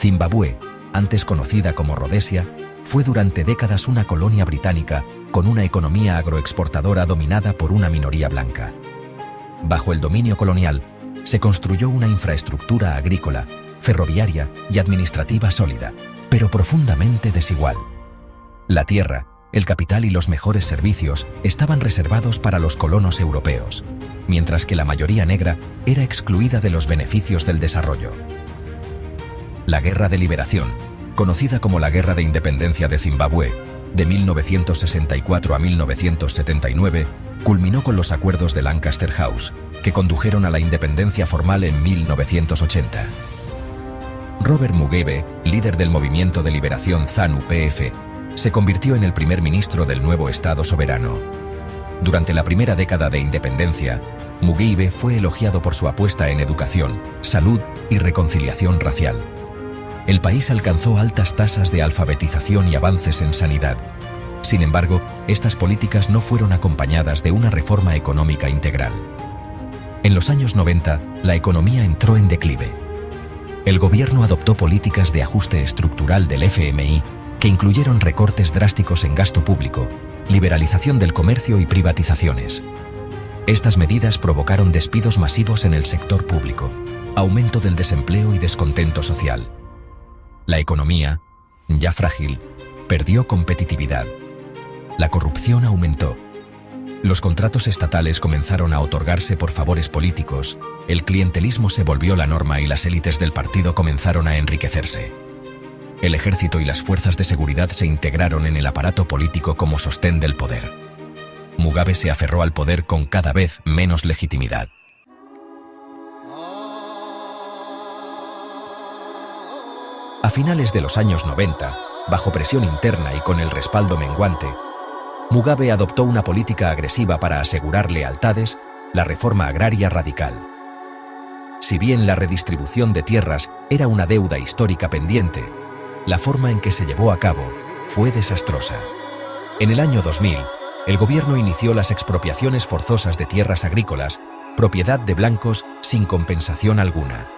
Zimbabue, antes conocida como Rodesia, fue durante décadas una colonia británica con una economía agroexportadora dominada por una minoría blanca. Bajo el dominio colonial, se construyó una infraestructura agrícola, ferroviaria y administrativa sólida, pero profundamente desigual. La tierra, el capital y los mejores servicios estaban reservados para los colonos europeos, mientras que la mayoría negra era excluida de los beneficios del desarrollo. La Guerra de Liberación, conocida como la Guerra de Independencia de Zimbabue, de 1964 a 1979, culminó con los acuerdos de Lancaster House, que condujeron a la independencia formal en 1980. Robert Mugabe, líder del movimiento de liberación ZANU-PF, se convirtió en el primer ministro del nuevo Estado soberano. Durante la primera década de independencia, Mugabe fue elogiado por su apuesta en educación, salud y reconciliación racial. El país alcanzó altas tasas de alfabetización y avances en sanidad. Sin embargo, estas políticas no fueron acompañadas de una reforma económica integral. En los años 90, la economía entró en declive. El gobierno adoptó políticas de ajuste estructural del FMI que incluyeron recortes drásticos en gasto público, liberalización del comercio y privatizaciones. Estas medidas provocaron despidos masivos en el sector público, aumento del desempleo y descontento social. La economía, ya frágil, perdió competitividad. La corrupción aumentó. Los contratos estatales comenzaron a otorgarse por favores políticos, el clientelismo se volvió la norma y las élites del partido comenzaron a enriquecerse. El ejército y las fuerzas de seguridad se integraron en el aparato político como sostén del poder. Mugabe se aferró al poder con cada vez menos legitimidad. A finales de los años 90, bajo presión interna y con el respaldo menguante, Mugabe adoptó una política agresiva para asegurar lealtades, la reforma agraria radical. Si bien la redistribución de tierras era una deuda histórica pendiente, la forma en que se llevó a cabo fue desastrosa. En el año 2000, el gobierno inició las expropiaciones forzosas de tierras agrícolas, propiedad de blancos sin compensación alguna.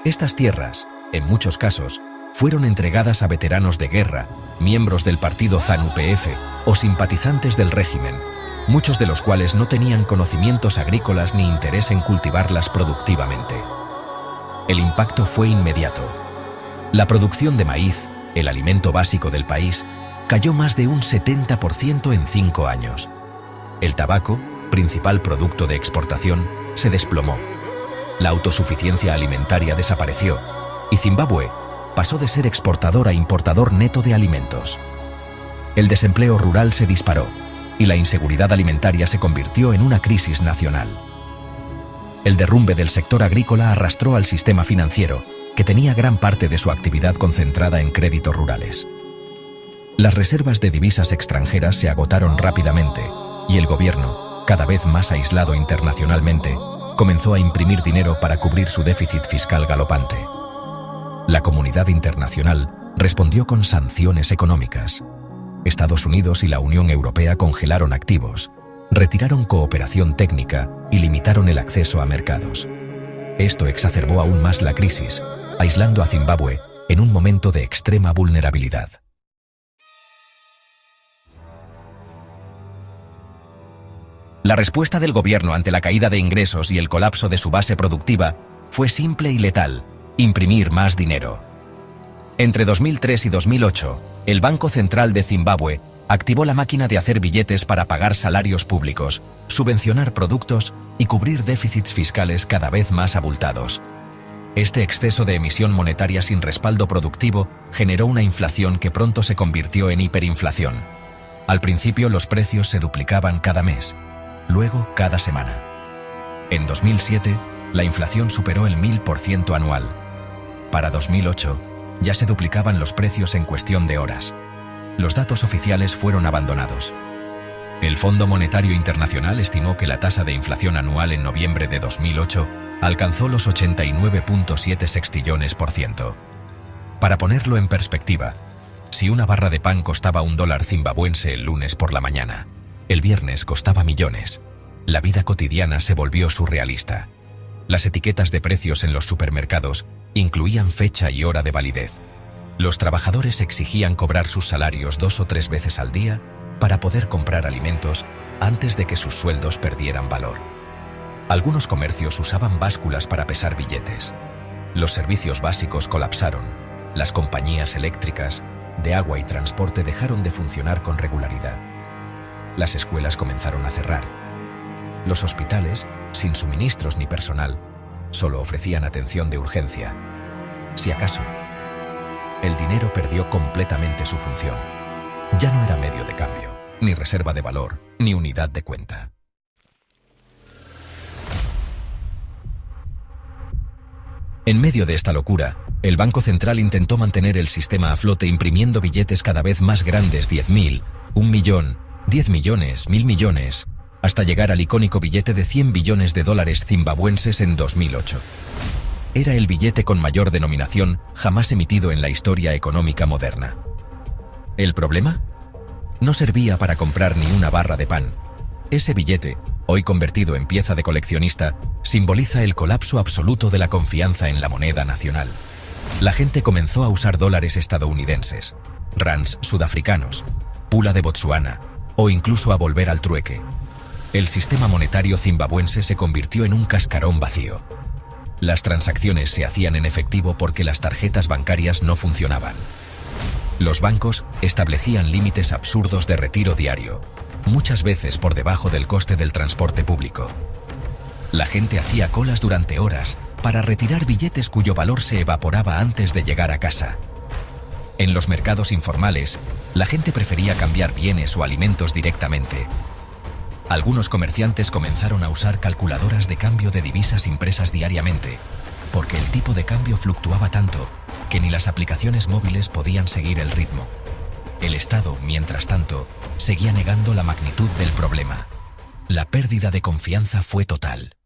Estas tierras, en muchos casos, fueron entregadas a veteranos de guerra, miembros del partido ZANU-PF o simpatizantes del régimen, muchos de los cuales no tenían conocimientos agrícolas ni interés en cultivarlas productivamente. El impacto fue inmediato. La producción de maíz, el alimento básico del país, cayó más de un 70% en 5 años. El tabaco, principal producto de exportación, se desplomó. La autosuficiencia alimentaria desapareció y Zimbabue pasó de ser exportador a importador neto de alimentos. El desempleo rural se disparó y la inseguridad alimentaria se convirtió en una crisis nacional. El derrumbe del sector agrícola arrastró al sistema financiero, que tenía gran parte de su actividad concentrada en créditos rurales. Las reservas de divisas extranjeras se agotaron rápidamente y el gobierno, cada vez más aislado internacionalmente, comenzó a imprimir dinero para cubrir su déficit fiscal galopante. La comunidad internacional respondió con sanciones económicas. Estados Unidos y la Unión Europea congelaron activos, retiraron cooperación técnica y limitaron el acceso a mercados. Esto exacerbó aún más la crisis, aislando a Zimbabue en un momento de extrema vulnerabilidad. La respuesta del gobierno ante la caída de ingresos y el colapso de su base productiva fue simple y letal: imprimir más dinero. Entre 2003 y 2008, el Banco Central de Zimbabue activó la máquina de hacer billetes para pagar salarios públicos, subvencionar productos y cubrir déficits fiscales cada vez más abultados. Este exceso de emisión monetaria sin respaldo productivo generó una inflación que pronto se convirtió en hiperinflación. Al principio los precios se duplicaban cada mes, luego cada semana. En 2007, la inflación superó el 1000% anual. Para 2008, ya se duplicaban los precios en cuestión de horas. Los datos oficiales fueron abandonados. El Fondo Monetario Internacional estimó que la tasa de inflación anual en noviembre de 2008 alcanzó los 89.7 sextillones por ciento. Para ponerlo en perspectiva, si una barra de pan costaba $1 zimbabuense el lunes por la mañana, el viernes costaba millones. La vida cotidiana se volvió surrealista. Las etiquetas de precios en los supermercados incluían fecha y hora de validez. Los trabajadores exigían cobrar sus salarios 2 o 3 veces al día para poder comprar alimentos antes de que sus sueldos perdieran valor. Algunos comercios usaban básculas para pesar billetes. Los servicios básicos colapsaron. Las compañías eléctricas, de agua y transporte dejaron de funcionar con regularidad. Las escuelas comenzaron a cerrar. Los hospitales, sin suministros ni personal, solo ofrecían atención de urgencia. Si acaso, el dinero perdió completamente su función. Ya no era medio de cambio, ni reserva de valor, ni unidad de cuenta. En medio de esta locura, el Banco Central intentó mantener el sistema a flote imprimiendo billetes cada vez más grandes, 10.000, 1 millón, 10 millones, 1.000 millones, hasta llegar al icónico billete de 100 billones de dólares zimbabuenses en 2008. Era el billete con mayor denominación jamás emitido en la historia económica moderna. ¿El problema? No servía para comprar ni una barra de pan. Ese billete, hoy convertido en pieza de coleccionista, simboliza el colapso absoluto de la confianza en la moneda nacional. La gente comenzó a usar dólares estadounidenses, rands sudafricanos, pula de Botsuana, o incluso a volver al trueque. El sistema monetario zimbabuense se convirtió en un cascarón vacío. Las transacciones se hacían en efectivo porque las tarjetas bancarias no funcionaban. Los bancos establecían límites absurdos de retiro diario, muchas veces por debajo del coste del transporte público. La gente hacía colas durante horas para retirar billetes cuyo valor se evaporaba antes de llegar a casa. En los mercados informales, la gente prefería cambiar bienes o alimentos directamente. Algunos comerciantes comenzaron a usar calculadoras de cambio de divisas impresas diariamente, porque el tipo de cambio fluctuaba tanto que ni las aplicaciones móviles podían seguir el ritmo. El Estado, mientras tanto, seguía negando la magnitud del problema. La pérdida de confianza fue total.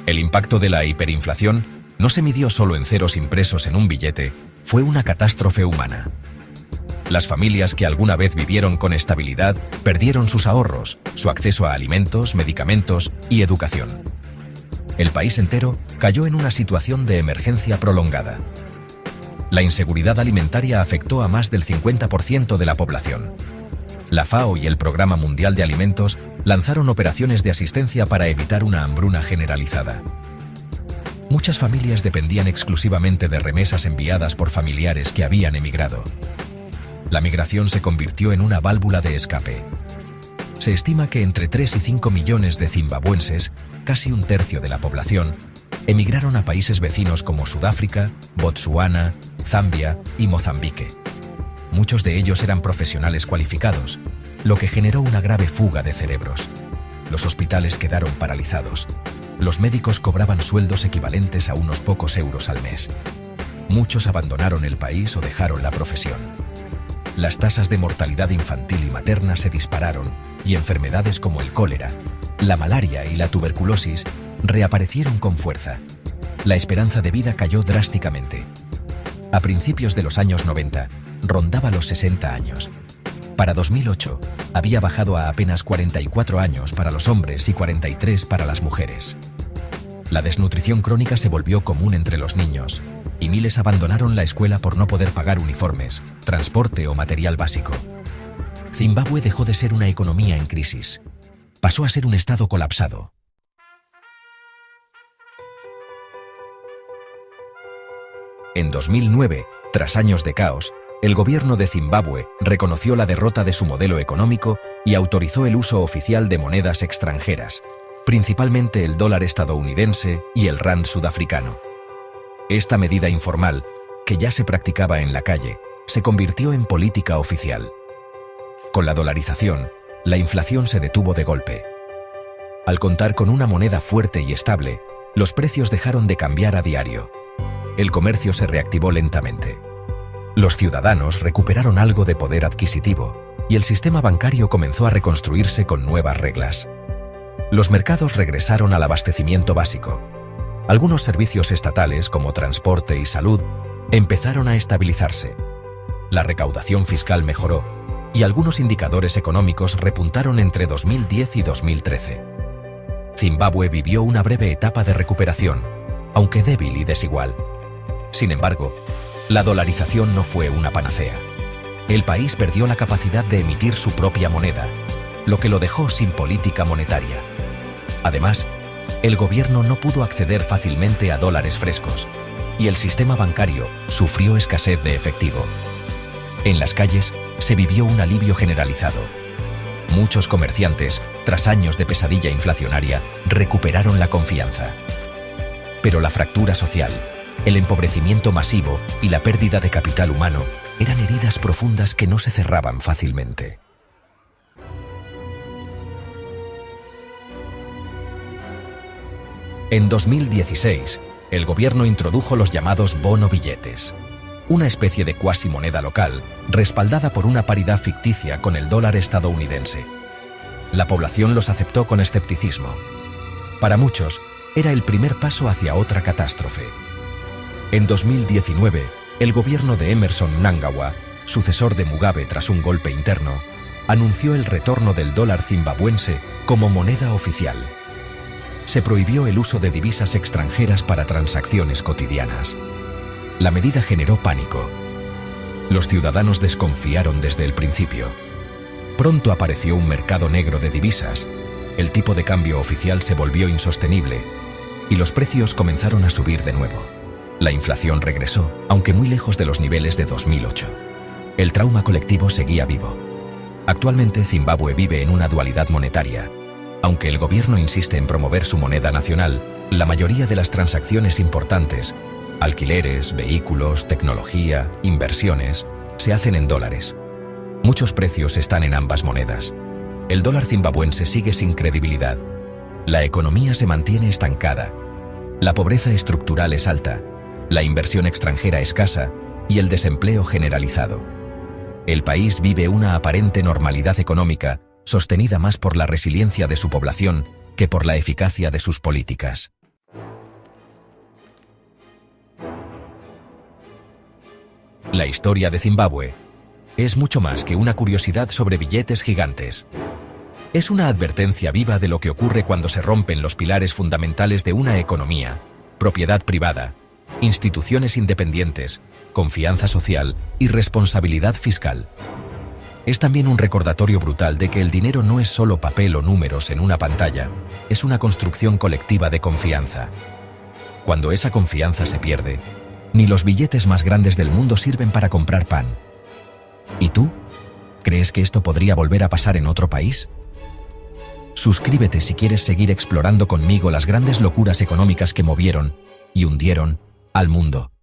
El impacto de la hiperinflación no se midió solo en ceros impresos en un billete, fue una catástrofe humana. Las familias que alguna vez vivieron con estabilidad perdieron sus ahorros, su acceso a alimentos, medicamentos y educación. El país entero cayó en una situación de emergencia prolongada. La inseguridad alimentaria afectó a más del 50% de la población. La FAO y el Programa Mundial de Alimentos lanzaron operaciones de asistencia para evitar una hambruna generalizada. Muchas familias dependían exclusivamente de remesas enviadas por familiares que habían emigrado. La migración se convirtió en una válvula de escape. Se estima que entre 3 y 5 millones de zimbabuenses, casi un tercio de la población, emigraron a países vecinos como Sudáfrica, Botsuana, Zambia y Mozambique. Muchos de ellos eran profesionales cualificados, lo que generó una grave fuga de cerebros. Los hospitales quedaron paralizados. Los médicos cobraban sueldos equivalentes a unos pocos euros al mes. Muchos abandonaron el país o dejaron la profesión. Las tasas de mortalidad infantil y materna se dispararon y enfermedades como el cólera, la malaria y la tuberculosis reaparecieron con fuerza. La esperanza de vida cayó drásticamente. A principios de los años 90, rondaba los 60 años. Para 2008, había bajado a apenas 44 años para los hombres y 43 para las mujeres. La desnutrición crónica se volvió común entre los niños, y miles abandonaron la escuela por no poder pagar uniformes, transporte o material básico. Zimbabue dejó de ser una economía en crisis. Pasó a ser un estado colapsado. En 2009, tras años de caos, el gobierno de Zimbabue reconoció la derrota de su modelo económico y autorizó el uso oficial de monedas extranjeras, principalmente el dólar estadounidense y el rand sudafricano. Esta medida informal, que ya se practicaba en la calle, se convirtió en política oficial. Con la dolarización, la inflación se detuvo de golpe. Al contar con una moneda fuerte y estable, los precios dejaron de cambiar a diario. El comercio se reactivó lentamente. Los ciudadanos recuperaron algo de poder adquisitivo y el sistema bancario comenzó a reconstruirse con nuevas reglas. Los mercados regresaron al abastecimiento básico. Algunos servicios estatales, como transporte y salud, empezaron a estabilizarse. La recaudación fiscal mejoró y algunos indicadores económicos repuntaron entre 2010 y 2013. Zimbabue vivió una breve etapa de recuperación, aunque débil y desigual. Sin embargo, la dolarización no fue una panacea. El país perdió la capacidad de emitir su propia moneda, lo que lo dejó sin política monetaria. Además, el gobierno no pudo acceder fácilmente a dólares frescos y el sistema bancario sufrió escasez de efectivo. En las calles se vivió un alivio generalizado. Muchos comerciantes, tras años de pesadilla inflacionaria, recuperaron la confianza. Pero la fractura social, el empobrecimiento masivo y la pérdida de capital humano eran heridas profundas que no se cerraban fácilmente. En 2016, el gobierno introdujo los llamados bono billetes, una especie de cuasi moneda local respaldada por una paridad ficticia con el dólar estadounidense. La población los aceptó con escepticismo. Para muchos, era el primer paso hacia otra catástrofe. En 2019, el gobierno de Emmerson Mnangagwa, sucesor de Mugabe tras un golpe interno, anunció el retorno del dólar zimbabuense como moneda oficial. Se prohibió el uso de divisas extranjeras para transacciones cotidianas. La medida generó pánico. Los ciudadanos desconfiaron desde el principio. Pronto apareció un mercado negro de divisas, el tipo de cambio oficial se volvió insostenible y los precios comenzaron a subir de nuevo. La inflación regresó, aunque muy lejos de los niveles de 2008. El trauma colectivo seguía vivo. Actualmente Zimbabue vive en una dualidad monetaria. Aunque el gobierno insiste en promover su moneda nacional, la mayoría de las transacciones importantes, alquileres, vehículos, tecnología, inversiones, se hacen en dólares. Muchos precios están en ambas monedas. El dólar zimbabuense sigue sin credibilidad. La economía se mantiene estancada. La pobreza estructural es alta, la inversión extranjera escasa y el desempleo generalizado. El país vive una aparente normalidad económica sostenida más por la resiliencia de su población que por la eficacia de sus políticas. La historia de Zimbabue es mucho más que una curiosidad sobre billetes gigantes. Es una advertencia viva de lo que ocurre cuando se rompen los pilares fundamentales de una economía, propiedad privada, instituciones independientes, confianza social y responsabilidad fiscal. Es también un recordatorio brutal de que el dinero no es solo papel o números en una pantalla, es una construcción colectiva de confianza. Cuando esa confianza se pierde, ni los billetes más grandes del mundo sirven para comprar pan. ¿Y tú? ¿Crees que esto podría volver a pasar en otro país? Suscríbete si quieres seguir explorando conmigo las grandes locuras económicas que movieron y hundieron al mundo.